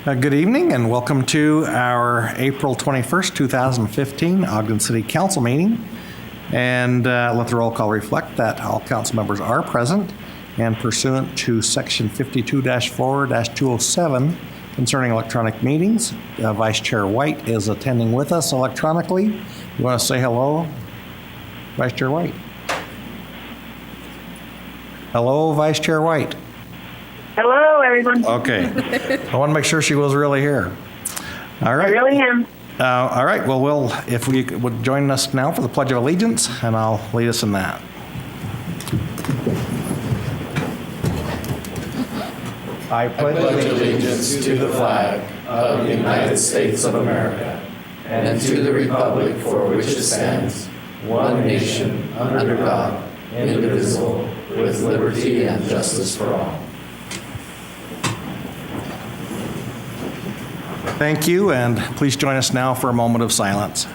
Good evening and welcome to our April 21st, 2015 Ogden City Council meeting. And let the roll call reflect that all council members are present, and pursuant to section 52-4-207 concerning electronic meetings, Vice Chair White is attending with us electronically. You want to say hello, Vice Chair White? Hello, Vice Chair White. Hello, everyone. Okay. I want to make sure she was really here. All right. I really am. All right. Well, if we would join us now for the Pledge of Allegiance, and I'll lead us in that. I pledge allegiance to the flag of the United States of America and to the republic for which it stands, one nation, under God, indivisible, with liberty and justice for all. Thank you, and please join us now for a moment of silence.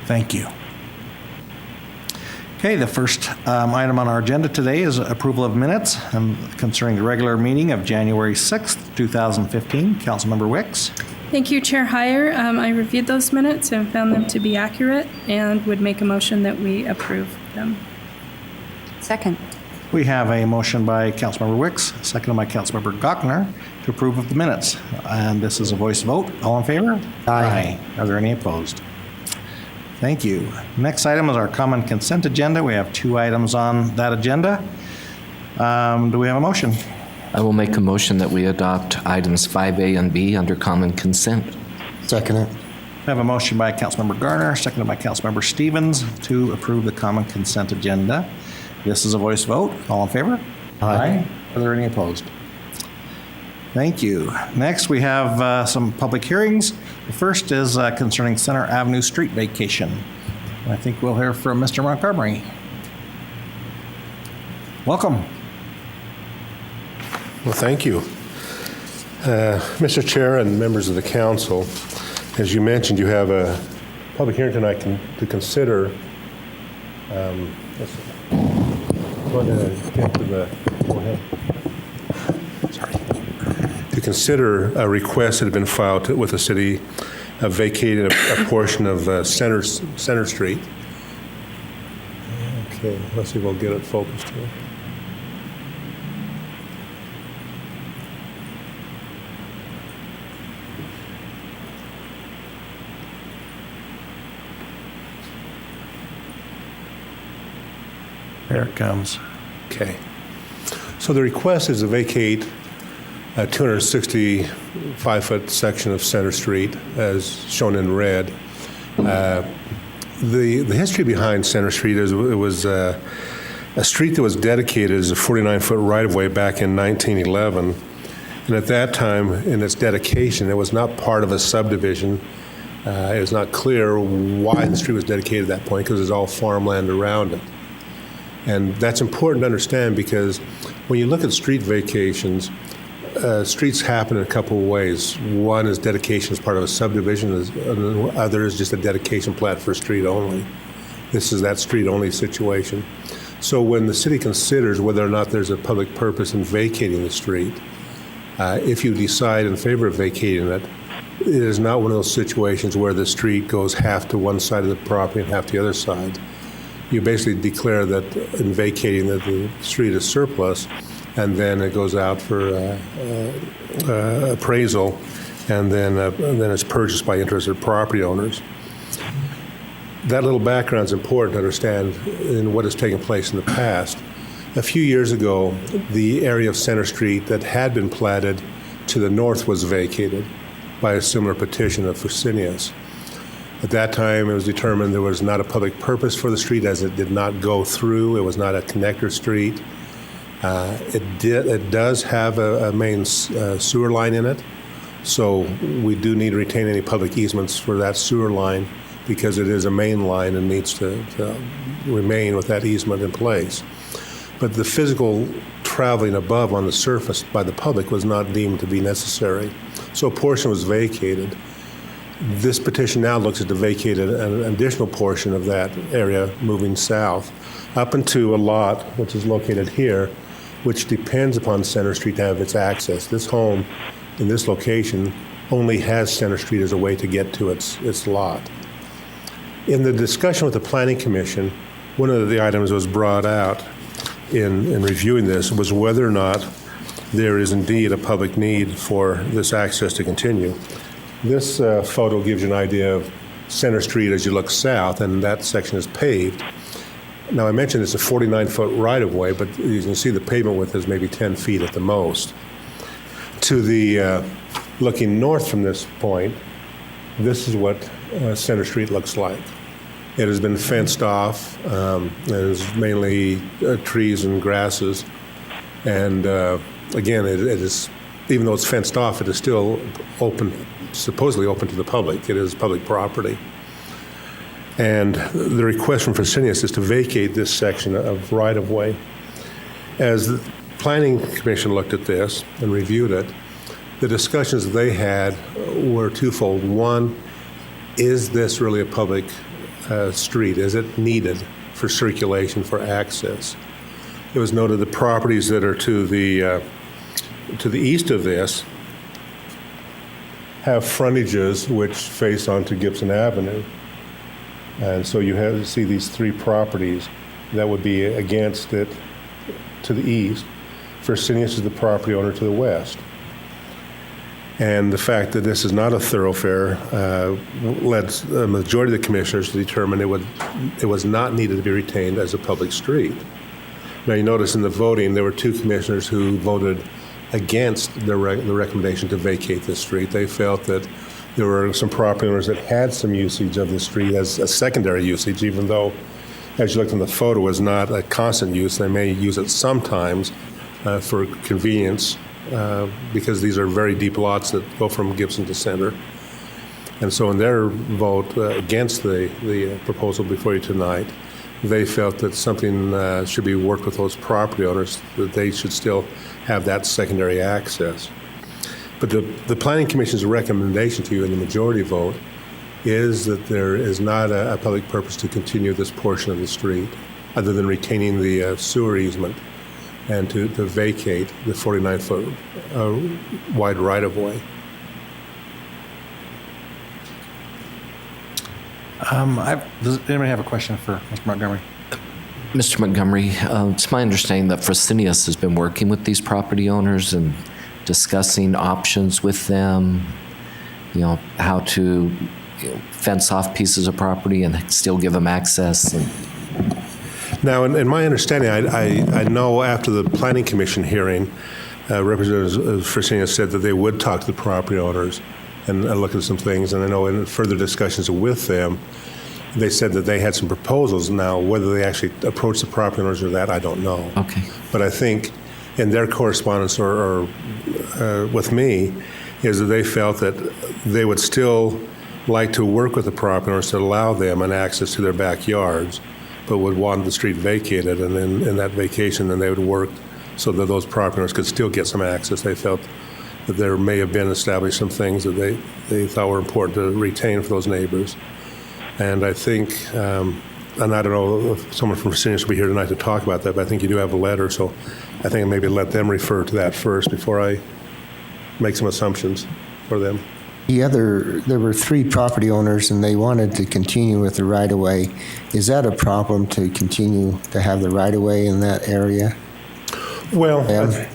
Thank you. Okay, the first item on our agenda today is approval of minutes concerning the regular meeting of January 6th, 2015. Councilmember Wicks. Thank you, Chair Heyer. I reviewed those minutes and found them to be accurate and would make a motion that we approve them. Second. We have a motion by Councilmember Wicks, seconded by Councilmember Gochner to approve of the minutes. And this is a voice vote. All in favor? Aye. Are there any opposed? Thank you. Next item is our common consent agenda. We have two items on that agenda. Do we have a motion? I will make a motion that we adopt items 5A and B under common consent. Second it. We have a motion by Councilmember Garner, seconded by Councilmember Stevens to approve the common consent agenda. This is a voice vote. All in favor? Aye. Are there any opposed? Thank you. Next, we have some public hearings. The first is concerning Center Avenue street vacation. I think we'll hear from Mr. Montgomery. Welcome. Well, thank you. Mr. Chair and members of the council, as you mentioned, you have a public hearing tonight to consider. To consider a request that had been filed with the city of vacating a portion of Center Street. Okay, let's see if we'll get it focused here. There it comes. Okay. So the request is to vacate a 265-foot section of Center Street, as shown in red. The history behind Center Street is it was a street that was dedicated as a 49-foot right-of-way back in 1911. And at that time, in its dedication, it was not part of a subdivision. It was not clear why the street was dedicated at that point, because there's all farmland around it. And that's important to understand, because when you look at street vacations, streets happen in a couple of ways. One is dedication as part of a subdivision, and the other is just a dedication plat for street only. This is that street only situation. So when the city considers whether or not there's a public purpose in vacating the street, if you decide in favor of vacating it, it is not one of those situations where the street goes half to one side of the property and half to the other side. You basically declare that in vacating that the street is surplus, and then it goes out for appraisal, and then it's purchased by interested property owners. That little background is important to understand in what has taken place in the past. A few years ago, the area of Center Street that had been platted to the north was vacated by a similar petition of Fresenius. At that time, it was determined there was not a public purpose for the street, as it did not go through. It was not a connector street. It does have a main sewer line in it, So we do need to retain any public easements for that sewer line because it is a main line and needs to remain with that easement in place. But the physical traveling above on the surface by the public was not deemed to be necessary. So a portion was vacated. This petition now looks at to vacate an additional portion of that area moving south up into a lot which is located here, which depends upon Center Street to have its access. This home in this location only has Center Street as a way to get to its lot. In the discussion with the Planning Commission, one of the items was brought out in reviewing this was whether or not there is indeed a public need for this access to continue. This photo gives you an idea of Center Street as you look south, and that section is paved. Now, I mentioned it's a 49-foot right-of-way, but you can see the pavement width is maybe 10 feet at the most. To the, looking north from this point, this is what Center Street looks like. It has been fenced off. There's mainly trees and grasses. And again, it is, even though it's fenced off, it is still open, supposedly open to the public. It is public property. And the request from Fresenius is to vacate this section of right-of-way. As the Planning Commission looked at this and reviewed it, the discussions they had were twofold. One, is this really a public street? Is it needed for circulation, for access? It was noted the properties that are to the east of this have frontages which face onto Gibson Avenue. And so you see these three properties that would be against it to the east. Fresenius is the property owner to the west. And the fact that this is not a thoroughfare led the majority of the commissioners to determine it was not needed to be retained as a public street. Now you notice in the voting there were two commissioners who voted against the recommendation to vacate this street. They felt that there were some property owners that had some usage of the street as a secondary usage, even though, as you looked in the photo, was not a constant use. They may use it sometimes for convenience because these are very deep lots that go from Gibson to Center. And so in their vote against the proposal before you tonight, they felt that something should be worked with those property owners, that they should still have that secondary access. But the Planning Commission's recommendation to you in the majority vote is that there is not a public purpose to continue this portion of the street other than retaining the sewer easement and to vacate the 49-foot wide right-of-way. Does anybody have a question for Mr. Montgomery? Mr. Montgomery, it's my understanding that Fresenius has been working with these property owners and discussing options with them, how to fence off pieces of property and still give them access. Now, in my understanding, I know after the Planning Commission hearing, Representative Fresenius said that they would talk to the property owners and look at some things. And I know in further discussions with them, they said that they had some proposals. Now, whether they actually approached the property owners or that, I don't know. Okay. But I think in their correspondence or with me is that they felt that they would still like to work with the property owners to allow them an access to their backyards, but would want the street vacated. And then in that vacation, then they would work so that those property owners could still get some access. They felt that there may have been established some things that they thought were important to retain for those neighbors. And I think, and I don't know if someone from Fresenius will be here tonight to talk about that, but I think you do have a letter, so I think maybe let them refer to that first before I make some assumptions for them. There were three property owners and they wanted to continue with the right-of-way. Is that a problem to continue to have the right-of-way in that area? Well,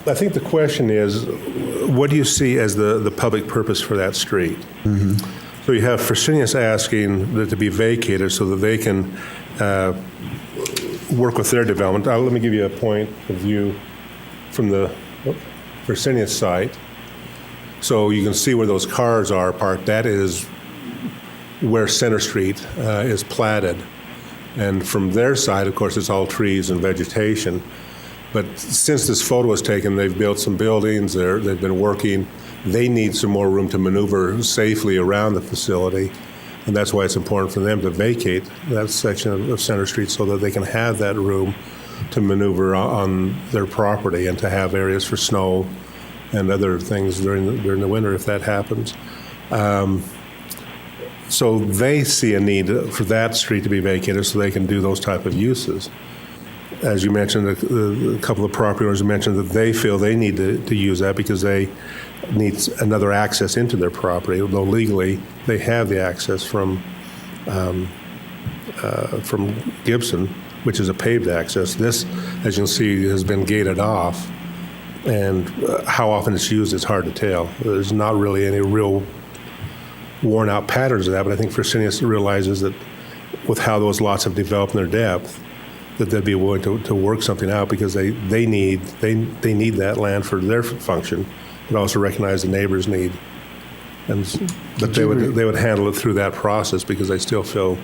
I think the question is, what do you see as the public purpose for that street? Mm-hmm. So you have Fresenius asking that to be vacated so that they can work with their development. Let me give you a point of view from the Fresenius site. So you can see where those cars are parked. That is where Center Street is platted. And from their side, of course, it's all trees and vegetation. But since this photo was taken, they've built some buildings, they've been working. They need some more room to maneuver safely around the facility, and that's why it's important for them to vacate that section of Center Street so that they can have that room to maneuver on their property and to have areas for snow and other things during the winter if that happens. So they see a need for that street to be vacated so they can do those type of uses. As you mentioned, a couple of property owners mentioned that they feel they need to use that because they need another access into their property, although legally they have the access from Gibson, which is a paved access. This, as you'll see, has been gated off, and how often it's used is hard to tell. There's not really any real worn-out patterns of that, but I think Fresenius realizes that with how those lots have developed in their depth, that they'd be willing to work something out because they need that land for their function, but also recognize the neighbors' need. And but they would handle it through that process because they still feel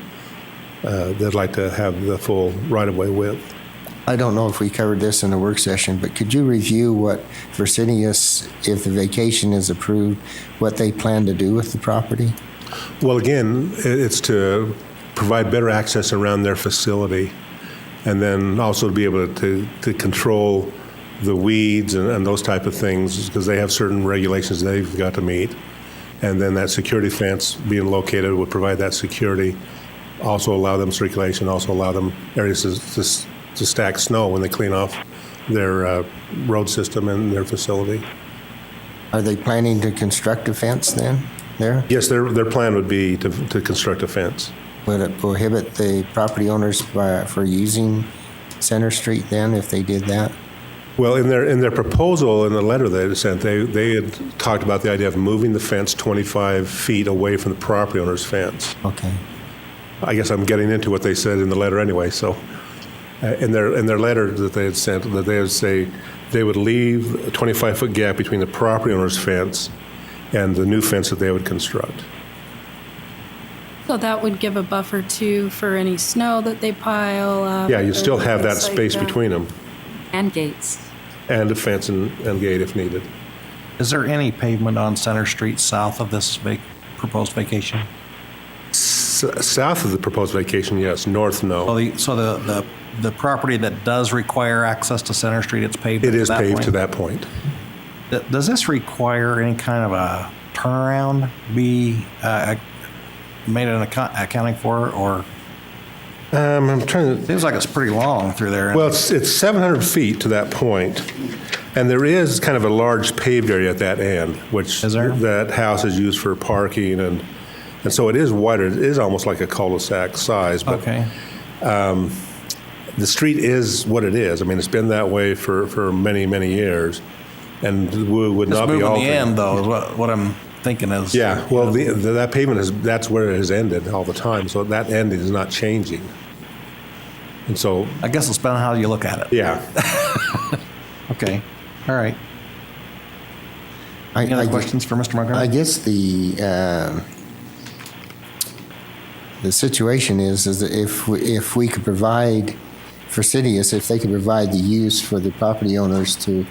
they'd like to have the full right-of-way width. I don't know if we covered this in the work session, but could you review what Fresenius, if the vacation is approved, what they plan to do with the property? Well, again, it's to provide better access around their facility, and then also to be able to control the weeds and those type of things, because they have certain regulations they've got to meet. And then that security fence being located would provide that security, also allow them circulation, also allow them areas to stack snow when they clean off their road system and their facility. Are they planning to construct a fence then there? Yes, their plan would be to construct a fence. Would it prohibit the property owners for using Center Street then if they did that? Well, in their proposal, in the letter they had sent, they had talked about the idea of moving the fence 25 feet away from the property owner's fence. Okay. I guess I'm getting into what they said in the letter anyway. So, in their letter that they had sent, that they would say they would leave a 25-foot gap between the property owner's fence and the new fence that they would construct. So that would give a buffer too for any snow that they pile up. Yeah, you still have that things like space that. between them, And gates. and a fence and gate if needed. Is there any pavement on Center Street south of this proposed vacation? South of the proposed vacation, yes. North, no. So the property that does require access to Center Street, it's paved It to is that paved point? to that point. Does this require any kind of a turnaround be made an accounting for, or I'm trying to. seems like it's pretty long through there? Well, it's 700 feet to that point, and there is kind of a large paved area at that end, which Is there? that house is used for parking, and so it is wider. It is almost like a cul-de-sac size, but Okay. the street is what it is. I mean, it's been that way for many, many years, and would Just not be moving altered. the end, though, is what I'm thinking is. Yeah, well, that pavement that's where it has ended all the time, so that end is not changing. And so, I guess it's depending on how you look at it. yeah. Okay. All right. Any other questions for Mr. Montgomery? I guess the situation is that if we could provide Fresenius, if they could provide the use for the property owners to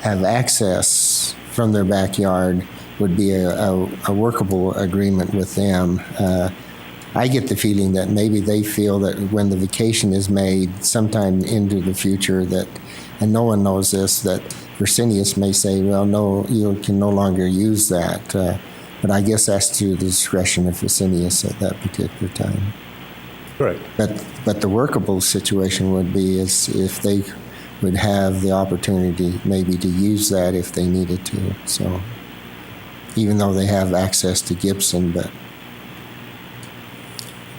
have access from their backyard, would be a workable agreement with them. I get the feeling that maybe they feel that when the vacation is made sometime into the future, that, and no one knows this, that Fresenius may say, well, no, you can no longer use that. But I guess that's to the discretion of Fresenius at that particular time. Right. But the workable situation would be is if they would have the opportunity maybe to use that if they needed to. So even though they have access to Gibson, but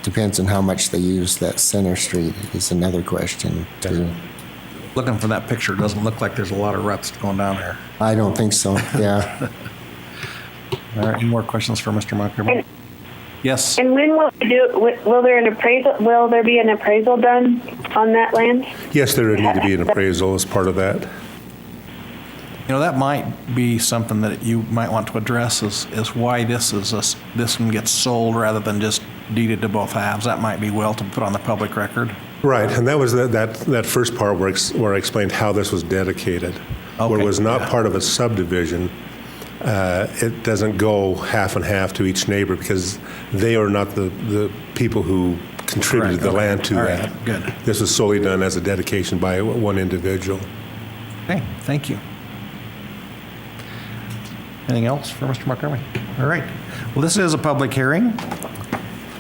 depends on how much they use that Center Street is another question too. Looking for that picture, it doesn't look like there's a lot of ruts going down there. I don't think so, yeah. All right, any more questions for Mr. Montgomery? Yes. And when will we will there an appraisal? Will there be an appraisal done on that land? Yes, there would need to be an appraisal as part of that. You know, that might be something that you might want to address is why this one gets sold rather than just deeded to both halves. That might be well to put on the public record. Right, and that was that first part where I explained how this was dedicated. Where Okay, it was not yeah. part of a subdivision, it doesn't go half and half to each neighbor because they are not the people who contributed Correct, the okay. land to All right, that. good. This was solely done as a dedication by one individual. Okay, thank you. Anything else for Mr. Montgomery? All right. Well, this is a public hearing,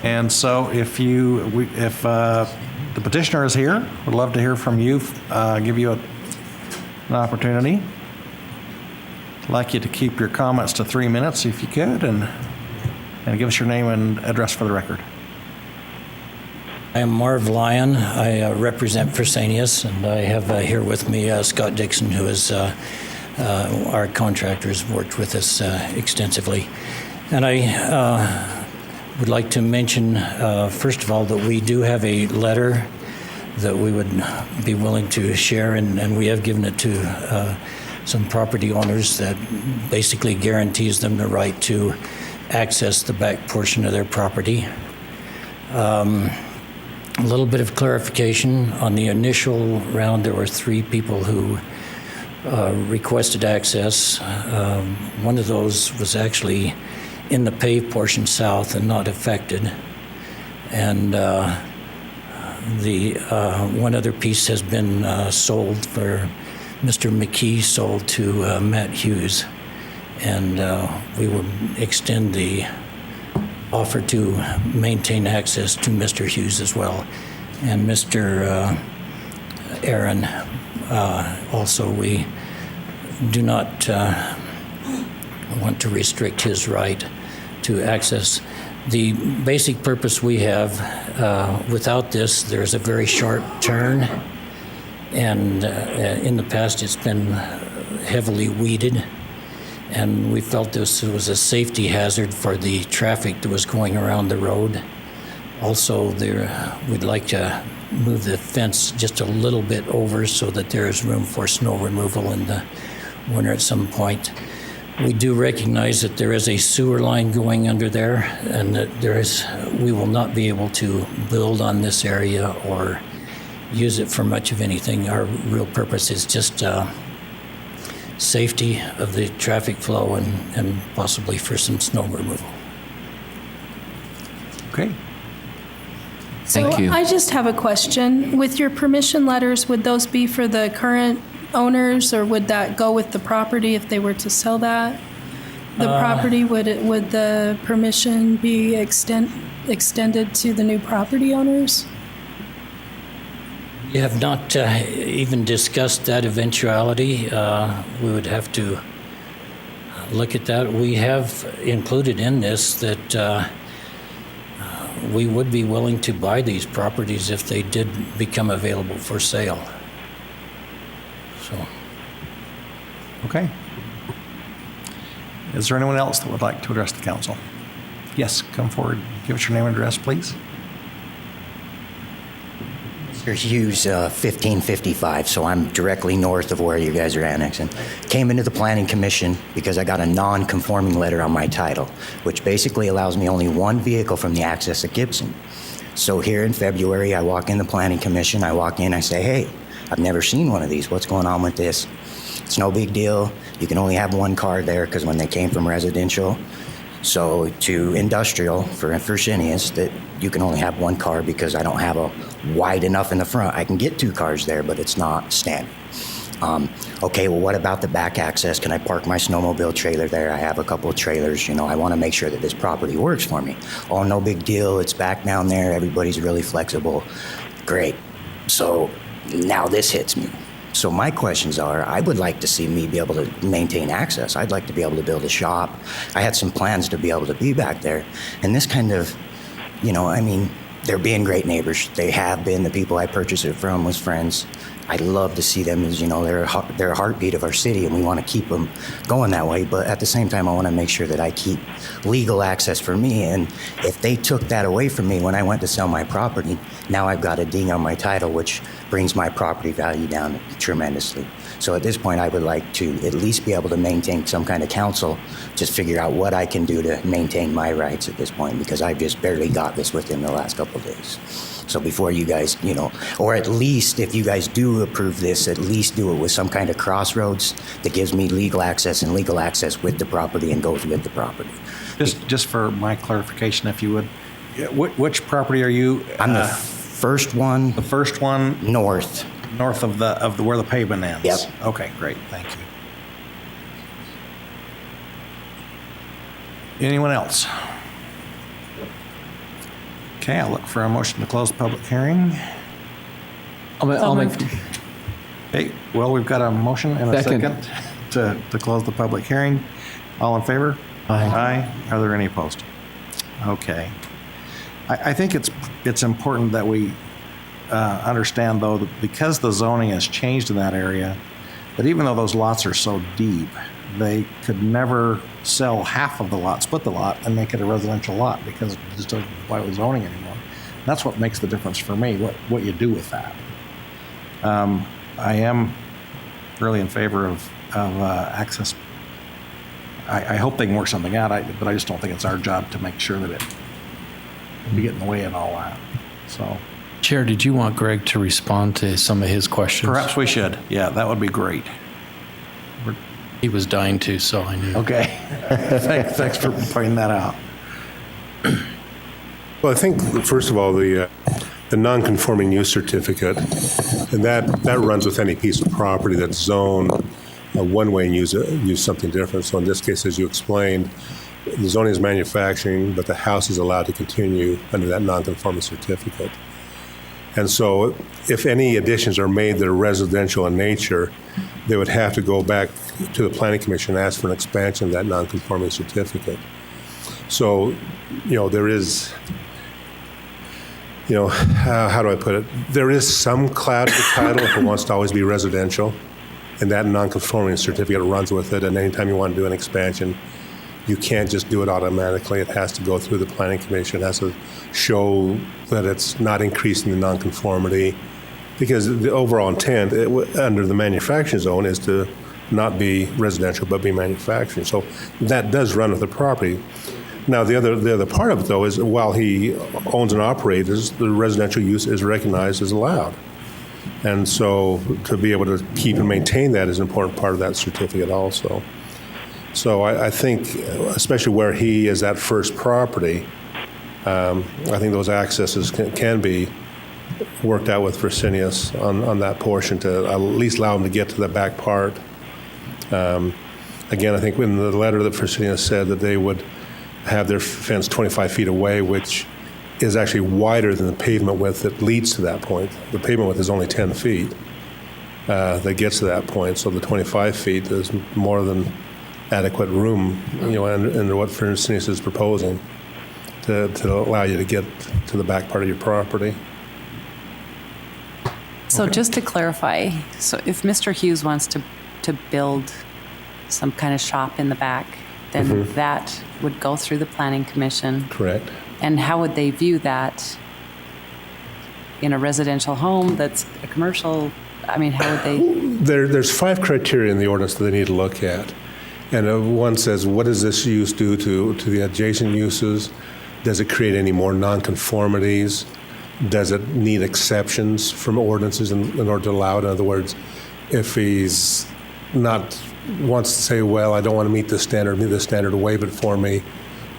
and so if the petitioner is here, would love to hear from you, give you an opportunity. I'd like you to keep your comments to 3 minutes if you could, and give us your name and address for the record. I am Marv Lyon. I represent Fresenius, and I have here with me Scott Dixon, who is our contractor, has worked with us extensively. And I would like to mention, first of all, that we do have a letter that we would be willing to share, and we have given it to some property owners that basically guarantees them the right to access the back portion of their property. A little bit of clarification. On the initial round, there were 3 people who requested access. One of those was actually in the paved portion south and not affected. And the one other piece has been sold for Mr. McKee sold to Matt Hughes. And we would extend the offer to maintain access to Mr. Hughes as well. And Mr. Aaron, also, we do not want to restrict his right to access. The basic purpose we have, without this, there's a very sharp turn, and in the past it's been heavily weeded. And we felt this was a safety hazard for the traffic that was going around the road. Also, we'd like to move the fence just a little bit over so that there is room for snow removal in the winter at some point. We do recognize that there is a sewer line going under there, and that we will not be able to build on this area or use it for much of anything. Our real purpose is just safety of the traffic flow and possibly for some snow removal. Okay. So I just have a question. With your permission letters, would those be for the current owners, or would that go with the property if they were to sell that? The property, would the permission be extended to the new property owners? We have not even discussed that eventuality. We would have to look at that. We have included in this that we would be willing to buy these properties if they did become available for sale. So, Okay. Is there anyone else that would like to address the council? Yes, come forward. Give us your name and address, please. Mr. Hughes, 1555, so I'm directly north of where you guys are annexing. Came into the Planning Commission because I got a non-conforming letter on my title, which basically allows me only one vehicle from the access at Gibson. So here in February, I walk in the Planning Commission, I walk in, I say, hey, I've never seen one of these. What's going on with this? It's no big deal. You can only have one car there because when they came from residential, so to industrial for Fresenius, that you can only have one car because I don't have a wide enough in the front. I can get 2 cars there, but it's not standard. Okay, well, what about the back access? Can I park my snowmobile trailer there? I have a couple of trailers. You know, I want to make sure that this property works for me. Oh, no big deal. It's back down there. Everybody's really flexible. Great. So now this hits me. So my questions are, I would like to see me be able to maintain access. I'd like to be able to build a shop. I had some plans to be able to be back there. And this kind of, you know, I mean, they're being great neighbors. They have been. The people I purchased it from was friends. I'd love to see them as, you know, they're a heartbeat of our city, and we want to keep them going that way. But at the same time, I want to make sure that I keep legal access for me. And if they took that away from me when I went to sell my property, now I've got a ding on my title, which brings my property value down tremendously. So at this point, I would like to at least be able to maintain some kind of counsel, just figure out what I can do to maintain my rights at this point, because I've just barely got this within the last couple of days. So before you guys, or at least if you guys do approve this, at least do it with some kind of crossroads that gives me legal access and legal access with the property and goes with the property. Just for my clarification, if you would, which property are you? I'm the first one The first one north. north of the where the pavement ends? Yep. Okay, great, thank you. Anyone else? Okay, I'll look for a motion to close the public hearing. I'll make. Okay, well, we've got a motion and a Second. second to close the public hearing. All in favor? Aye. Aye. Are there any opposed? Okay. I think it's important that we understand, though, that because the zoning has changed in that area, that even though those lots are so deep, they could never sell half of the lot, split the lot, and make it a residential lot because it just doesn't comply with zoning anymore. That's what makes the difference for me, what you do with that. I am really in favor of access. I hope they can work something out, but I just don't think it's our job to make sure that it be getting in the way and all that. So Chair, did you want Greg to respond to some of his questions? perhaps we should. Yeah, that would be great. He was dying to, so I knew. Okay. Thanks for pointing that out. Well, I think, first of all, the non-conforming use certificate, and that runs with any piece of property that's zoned one way and use something different. So in this case, as you explained, the zoning is manufacturing, but the house is allowed to continue under that non-conforming certificate. And so if any additions are made that are residential in nature, they would have to go back to the Planning Commission and ask for an expansion of that non-conforming certificate. So, there is, how do I put it? There is some cloud to the title if it wants to always be residential, and that non-conforming certificate runs with it, and anytime you want to do an expansion, you can't just do it automatically. It has to go through the Planning Commission. It has to show that it's not increasing the nonconformity, because the overall intent under the manufacturing zone is to not be residential but be manufacturing. So that does run with the property. Now the other part of it, though, is while he owns and operates, the residential use is recognized as allowed. And so to be able to keep and maintain that is an important part of that certificate also. So I think, especially where he is that first property, I think those accesses can be worked out with Fresenius on that portion to at least allow him to get to the back part. Again, I think in the letter that Fresenius said that they would have their fence 25 feet away, which is actually wider than the pavement width that leads to that point. The pavement width is only 10 feet that gets to that point, so the 25 feet is more than adequate room, under what Fresenius is proposing to allow you to get to the back part of your property. So just to clarify, so if Mr. Hughes wants to build some kind of shop in the back, then that would go through the Planning Commission. Correct. And how would they view that in a residential home that's a commercial? I mean, how would they? There's 5 criteria in the ordinance that they need to look at. And one says, what does this use do to the adjacent uses? Does it create any more nonconformities? Does it need exceptions from ordinances in order to allow it? In other words, if he's wants to say, well, I don't want to meet this standard, waive it for me,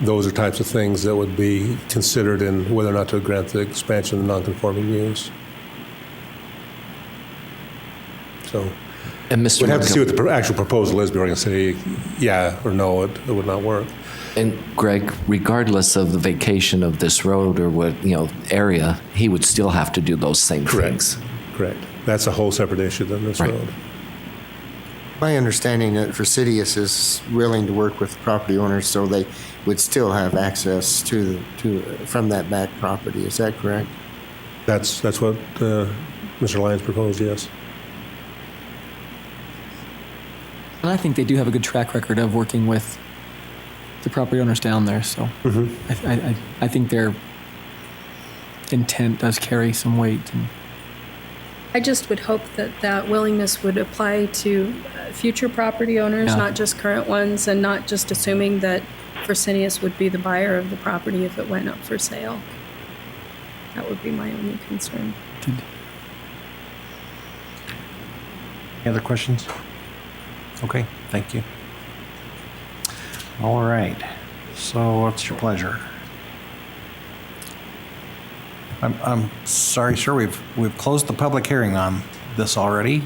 those are types of things that would be considered in whether or not to grant the expansion of the nonconforming use. So And Mr. we'd have to see what the actual proposal is before I can say yeah or no, it would not work. And Greg, regardless of the vacation of this road or what, area, he would still have to do those same things. Correct. That's a whole separate issue than this Right. road. My understanding that Fresenius is willing to work with property owners so they would still have access from that back property. Is that correct? That's what Mr. Lyons proposed, yes. And I think they do have a good track record of working with the property owners down there. So I think their intent does carry some weight. And I just would hope that willingness would apply to future property owners, Yeah. not just current ones, and not just assuming that Fresenius would be the buyer of the property if it went up for sale. That would be my only concern. Any other questions? Okay, thank you. All right, so what's your pleasure? I'm sorry, sir, we've closed the public hearing on this already.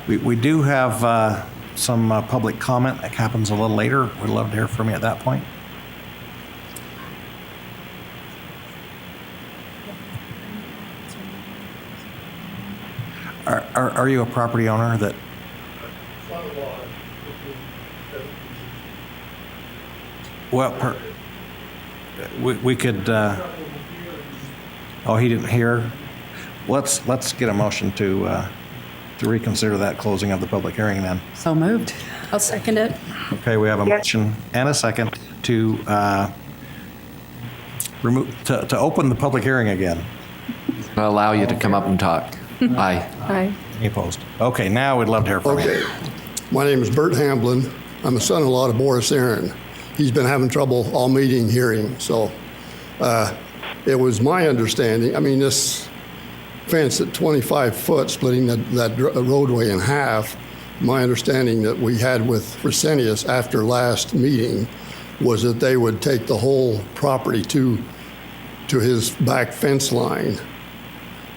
We do have some public comment that happens a little later. We'd love to hear from you at that point. Are you a property owner that? Well, we could. Oh, he didn't hear. Let's get a motion to reconsider that closing of the public hearing then. So moved. I'll second it. Okay, we have a motion and a second to to open the public hearing again. I'll allow you to come up and talk. Aye. Aye. Any opposed? Okay, now we'd love to hear from you. Okay. My name is Bert Hamblin. I'm a son-in-law to Boris Aaron. He's been having trouble all meeting hearing, so it was my understanding, I mean, this fence at 25 foot splitting that roadway in half, my understanding that we had with Fresenius after last meeting was that they would take the whole property to his back fence line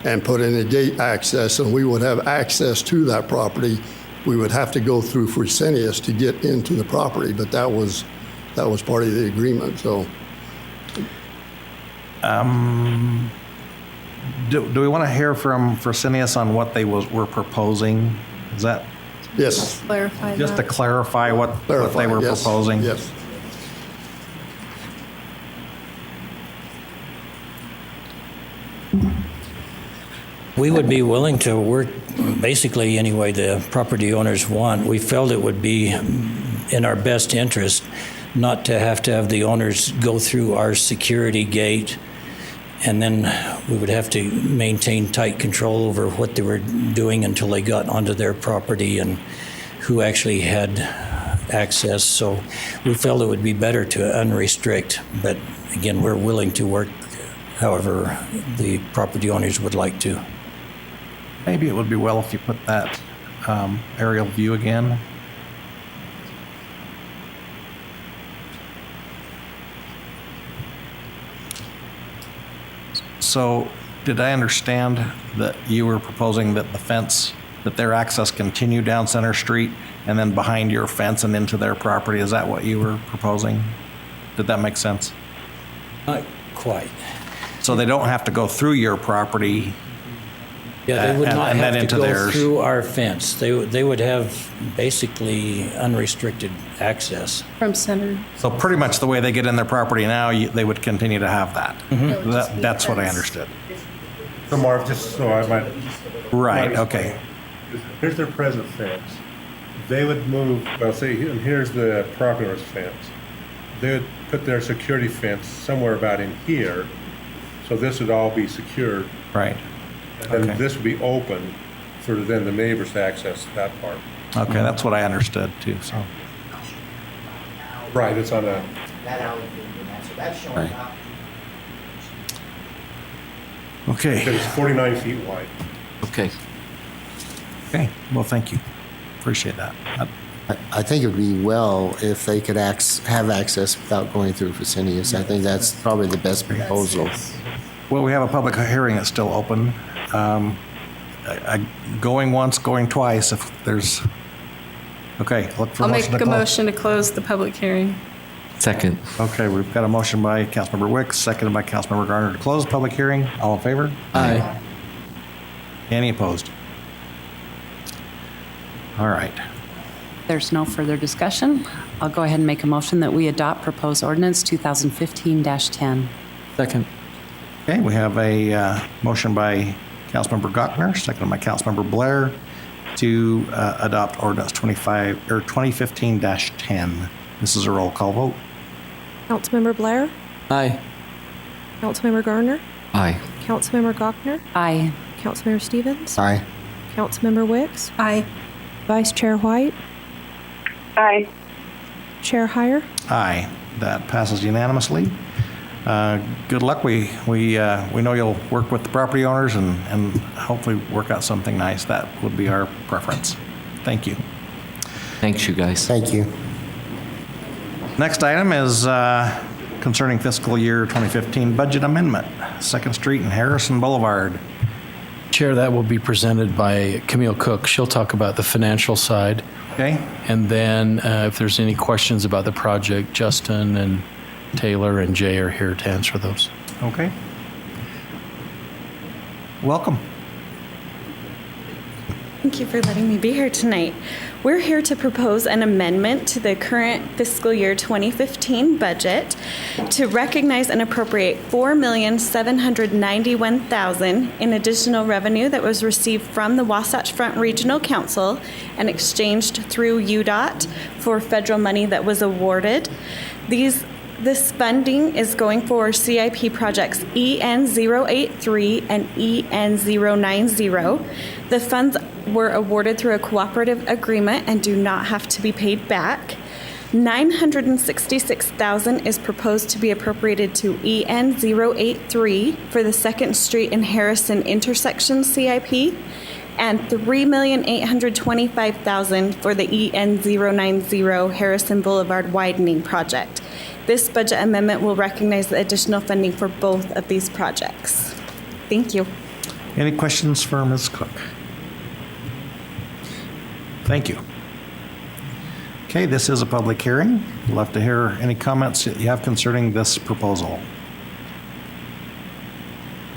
and put in a gate access, and we would have access to that property. We would have to go through Fresenius to get into the property, but that was part of the agreement, so. Do we want to hear from Fresenius on what they were proposing? Is that Yes, Clarify just to that. clarify what they were yes, proposing? Yes. We would be willing to work basically any way the property owners want. We felt it would be in our best interest not to have the owners go through our security gate, and then we would have to maintain tight control over what they were doing until they got onto their property and who actually had access. So we felt it would be better to unrestrict, but again, we're willing to work however the property owners would like to. Maybe it would be well if you put that aerial view again. So, did I understand that you were proposing that the fence, that their access continue down Center Street and then behind your fence and into their property? Is that what you were proposing? Did that make sense? Not quite. So they don't have to go through your property? Yeah, they would not and then have to into go theirs. through our fence. They would have basically unrestricted access. From center. So pretty much the way they get in their property now, they would continue to have that. Mm-hmm. That's what I understood. So Marv, just so I might. Right, okay. Here's their present fence. They would move, well, see, and here's the property owner's fence. They would put their security fence somewhere about in here, so this would all be secured. Right. And Okay. this would be open for then the neighbors to access that part. Okay, that's what I understood too, so. Right, it's on a, Right. Okay, it's 49 feet wide. Okay. okay, well, thank you. Appreciate that. I think it would be well if they could have access without going through Fresenius. I think that's probably the best proposal. Well, we have a public hearing that's still open. Going once, going twice, if there's, okay, look for a I'll motion make to a close. motion to close the public hearing. Second. Okay, we've got a motion by Councilmember Wicks, seconded by Councilmember Garner to close the public hearing. All in favor? Aye. Any opposed? All right. There's no further discussion. I'll go ahead and make a motion that we adopt proposed ordinance 2015-10. Second. Okay, we have a motion by Councilmember Gochner, seconded by Councilmember Blair to adopt ordinance 2015-10. This is a roll call vote. Councilmember Blair, Aye. Councilmember Garner, Aye. Councilmember Gochner, Aye. Councilmember Stevens, Aye. Councilmember Wicks, Aye. Vice Chair White, Aye. Chair Hire. Aye. That passes unanimously. Good luck. We know you'll work with the property owners and hopefully work out something nice. That would be our preference. Thank you. Thanks, you guys. Thank you. Next item is concerning fiscal year 2015 budget amendment, 2nd Street and Harrison Boulevard. Chair, that will be presented by Camille Cook. She'll talk about the financial side. Okay. And then if there's any questions about the project, Justin and Taylor and Jay are here to answer those. Okay. Welcome. Thank you for letting me be here tonight. We're here to propose an amendment to the current fiscal year 2015 budget to recognize and appropriate $4,791,000 in additional revenue that was received from the Wasatch Front Regional Council and exchanged through UDOT for federal money that was awarded. This funding is going for CIP projects EN083 and EN090. The funds were awarded through a cooperative agreement and do not have to be paid back. $966,000 is proposed to be appropriated to EN083 for the 2nd Street and Harrison intersection CIP, and $3,825,000 for the EN090 Harrison Boulevard widening project. This budget amendment will recognize the additional funding for both of these projects. Thank you. Any questions for Ms. Cook? Thank you. Okay, this is a public hearing. We'd love to hear any comments that you have concerning this proposal.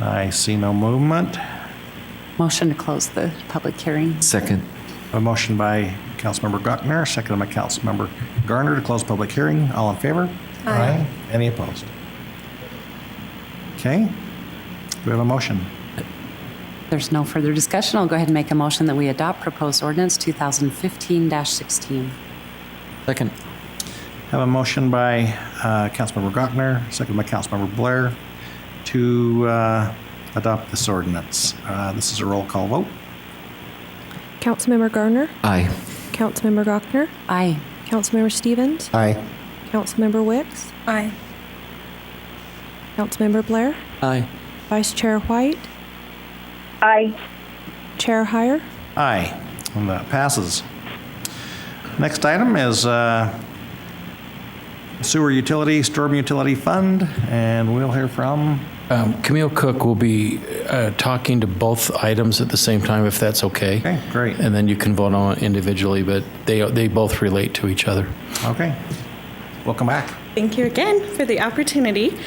I see no movement. Motion to close the public hearing. Second. A motion by Councilmember Gochner, seconded by Councilmember Garner to close public hearing. All in favor? Aye. Any opposed? Okay. We have a motion. There's no further discussion. I'll go ahead and make a motion that we adopt proposed ordinance 2015-16. Second. Have a motion by Councilmember Gochner, seconded by Councilmember Blair to adopt this ordinance. This is a roll call vote. Councilmember Garner. Aye. Councilmember Gochner. Aye. Councilmember Stevens. Aye. Councilmember Wicks. Aye. Councilmember Blair. Aye. Vice Chair White. Aye. Chair Hire. Aye. And that passes. Next item is Sewer Utility, Storm Utility Fund, and we'll hear from... Camille Cook will be talking to both items at the same time, if that's okay. Okay, great. And then you can vote on it individually, but they both relate to each other. Okay. Welcome back. Thank you again for the opportunity.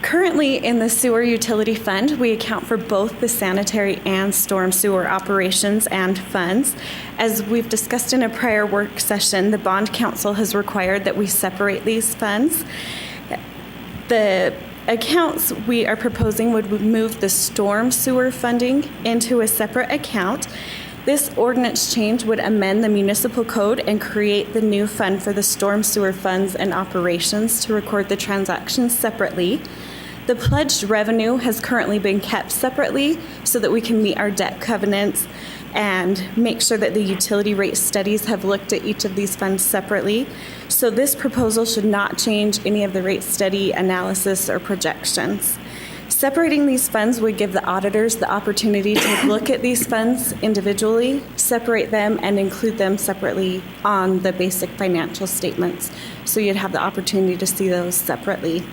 Currently, in the Sewer Utility Fund, we account for both the sanitary and storm sewer operations and funds. As we've discussed in a prior work session, the Bond Council has required that we separate these funds. The accounts we are proposing would move the storm sewer funding into a separate account. This ordinance change would amend the municipal code and create the new fund for the storm sewer funds and operations to record the transactions separately. The pledged revenue has currently been kept separately so that we can meet our debt covenants and make sure that the utility rate studies have looked at each of these funds separately. So this proposal should not change any of the rate study analysis or projections. Separating these funds would give the auditors the opportunity to look at these funds individually, separate them, and include them separately on the basic financial statements. So you'd have the opportunity to see those separately.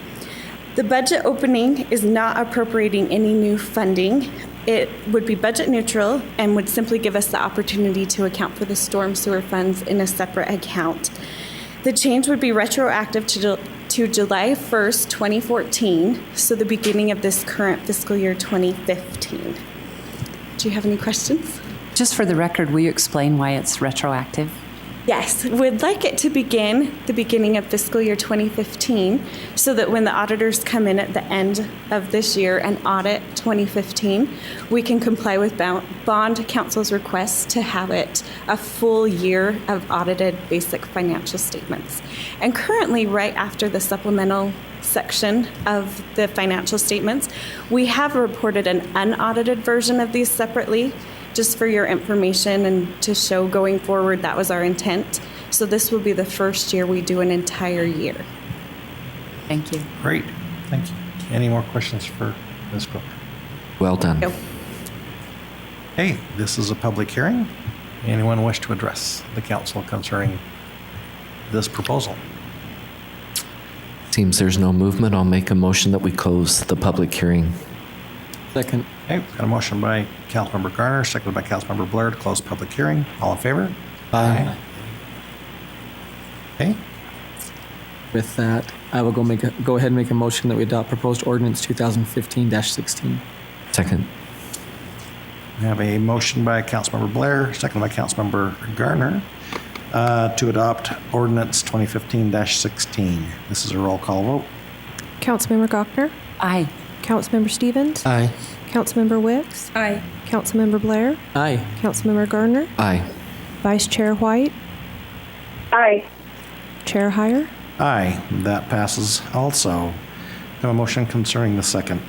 The budget opening is not appropriating any new funding. It would be budget neutral and would simply give us the opportunity to account for the storm sewer funds in a separate account. The change would be retroactive to July 1st, 2014, so the beginning of this current fiscal year 2015. Do you have any questions? Just for the record, will you explain why it's retroactive? Yes, we'd like it to begin the beginning of fiscal year 2015 so that when the auditors come in at the end of this year and audit 2015, we can comply with Bond Council's request to have it a full year of audited basic financial statements. And currently, right after the supplemental section of the financial statements, we have reported an unaudited version of these separately, just for your information and to show going forward that was our intent, So this will be the first year we do an entire year. Thank you. Great, thank you. Any more questions for Ms. Cook? Well done. Yep. Hey, this is a public hearing. Anyone wish to address the council concerning this proposal? Seems there's no movement. I'll make a motion that we close the public hearing. Second. Okay, got a motion by Councilmember Garner, seconded by Councilmember Blair to close public hearing. All in favor? Aye. Okay, With that, I will go ahead and make a motion that we adopt proposed ordinance 2015-16. Second. we have a motion by Councilmember Blair, seconded by Councilmember Garner to adopt ordinance 2015-16. This is a roll call vote. Councilmember Gochner? Aye. Councilmember Stevens? Aye. Councilmember Wicks? Aye. Councilmember Blair? Aye. Councilmember Garner? Aye. Vice Chair White? Aye. Chair Heyer? Aye, that passes also. We have a motion concerning the second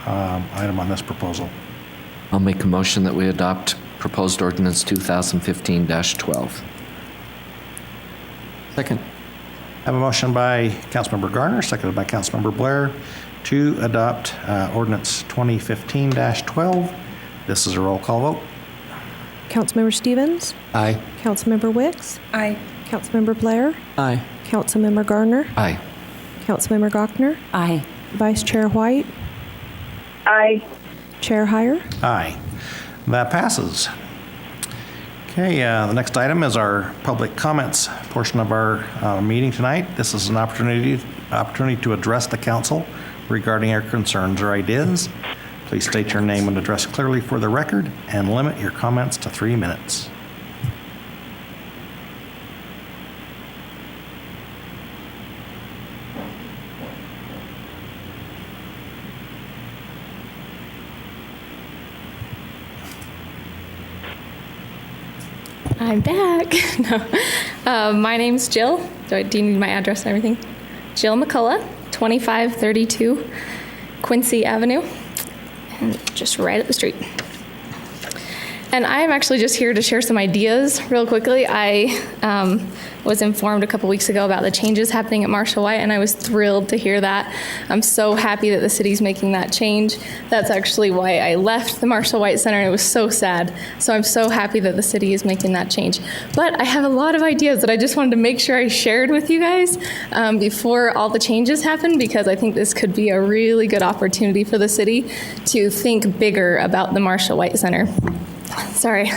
item on this proposal. I'll make a motion that we adopt proposed ordinance 2015-12. Second. I have a motion by Councilmember Garner, seconded by Councilmember Blair to adopt ordinance 2015-12. This is a roll call vote. Councilmember Stevens? Aye. Councilmember Wicks? Aye. Councilmember Blair? Aye. Councilmember Garner? Aye. Councilmember Gochner? Aye. Vice Chair White? Aye. Chair Heyer? Aye. That passes. Okay, the next item is our public comments portion of our meeting tonight. This is an opportunity to address the council regarding our concerns or ideas. Please state your name and address clearly for the record and limit your comments to 3 minutes. I'm back. No. My name's Jill. Do you need my address and everything? Jill McCullough, 2532 Quincy Avenue, and just right up the street. And I am actually just here to share some ideas real quickly. I was informed a couple weeks ago about the changes happening at Marshall White, and I was thrilled to hear that. I'm so happy that the city's making that change. That's actually why I left the Marshall White Center, and it was so sad. So I'm so happy that the city is making that change. But I have a lot of ideas that I just wanted to make sure I shared with you guys before all the changes happen, because I think this could be a really good opportunity for the city to think bigger about the Marshall White Center. Sorry.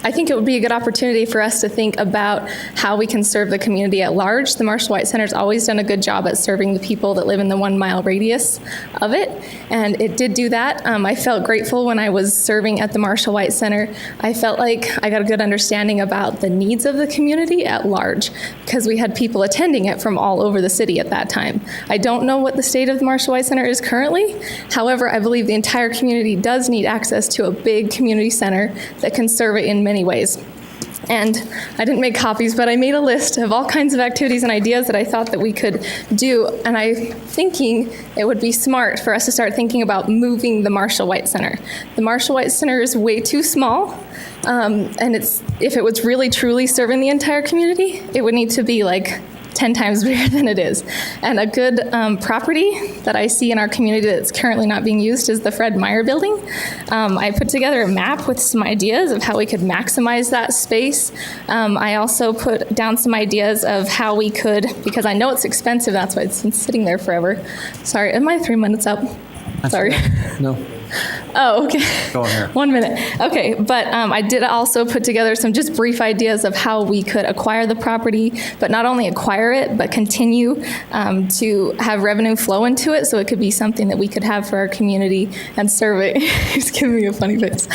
I think it would be a good opportunity for us to think about how we can serve the community at large. The Marshall White Center's always done a good job at serving the people that live in the 1 mile radius of it, and it did do that. I felt grateful when I was serving at the Marshall White Center. I felt like I got a good understanding about the needs of the community at large, because we had people attending it from all over the city at that time. I don't know what the state of the Marshall White Center is currently. However, I believe the entire community does need access to a big community center that can serve it in many ways. And I didn't make copies, but I made a list of all kinds of activities and ideas that I thought that we could do. And I'm thinking it would be smart for us to start thinking about moving the Marshall White Center. The Marshall White Center is way too small. And if it was really truly serving the entire community, it would need to be like 10 times bigger than it is. And a good property that I see in our community that's currently not being used is the Fred Meyer Building. I put together a map with some ideas of how we could maximize that space. I also put down some ideas of how we could, because I know it's expensive, that's why it's been sitting there forever. Sorry, am I 3 minutes up? Sorry. No. Oh, okay. Go on here. 1 minute. Okay, but I did also put together some just brief ideas of how we could acquire the property, but not only acquire it, but continue to have revenue flow into it, so it could be something that we could have for our community and serve it. He's giving me a funny face.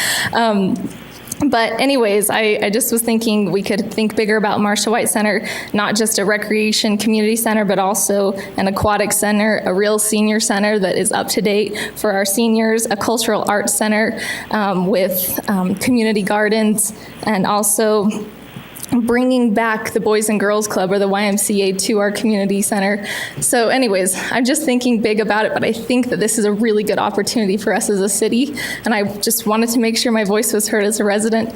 But anyways, I just was thinking we could think bigger about Marshall White Center, not just a recreation community center, but also an aquatic center, a real senior center that is up to date for our seniors, a cultural arts center with community gardens, and also bringing back the Boys and Girls Club or the YMCA to our community center. So anyways, I'm just thinking big about it, but I think that this is a really good opportunity for us as a city. And I just wanted to make sure my voice was heard as a resident,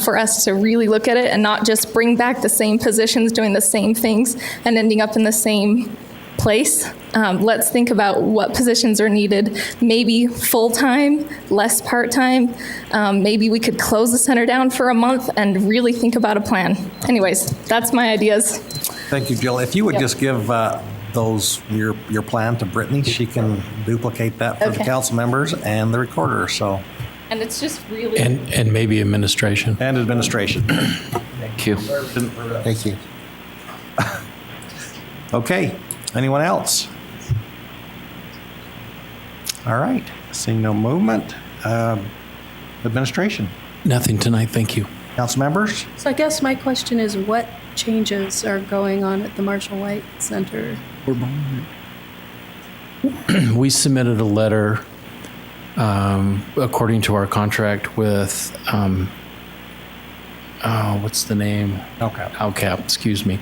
for us to really look at it and not just bring back the same positions doing the same things and ending up in the same place. Let's think about what positions are needed, maybe full-time, less part-time. Maybe we could close the center down for a month and really think about a plan. Anyways, that's my ideas. Thank you, Jill. If you would Yep. just give your plan to Brittany, she can duplicate that for the Okay. council members and the recorder, so. And it's just really... And maybe administration. And administration. Thank you. Thank you. Okay, anyone else? All right, seeing no movement. Administration, Nothing tonight, thank you. council members? So I guess my question is, what changes are going on at the Marshall White Center? We submitted a letter according to our contract with, what's the name? Alcap, excuse me.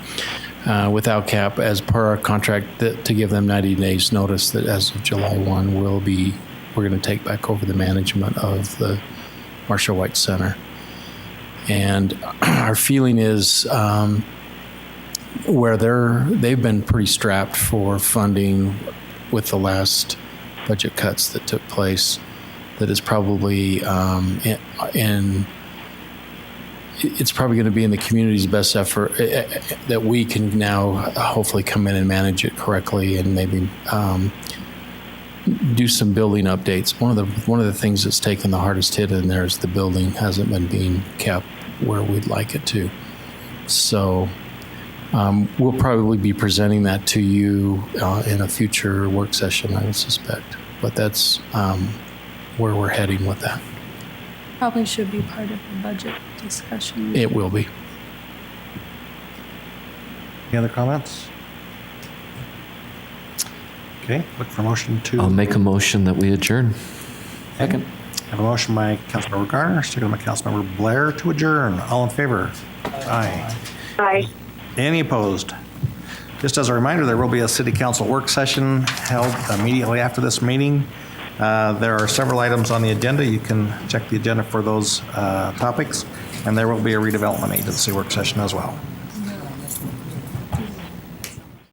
With Alcap, as per our contract, to give them 90 days notice that as of July 1, we're going to take back over the management of the Marshall White Center. And our feeling is where they've been pretty strapped for funding with the last budget cuts that took place, that is probably it's probably going to be in the community's best effort that we can now hopefully come in and manage it correctly and maybe do some building updates. One of the things that's taken the hardest hit in there is the building hasn't been being kept where we'd like it to. So we'll probably be presenting that to you in a future work session, I would suspect. But that's where we're heading with that. Probably should be part of the budget discussion. It will be. Any other comments? Okay, look for motion to. I'll make a motion that we adjourn. Second. I have a motion by Councilmember Garner, second by Councilmember Blair to adjourn. All in favor? Aye. Aye. Any opposed? Just as a reminder, there will be a city council work session held immediately after this meeting. There are several items on the agenda. You can check the agenda for those topics. And there will be a redevelopment agency work session as well.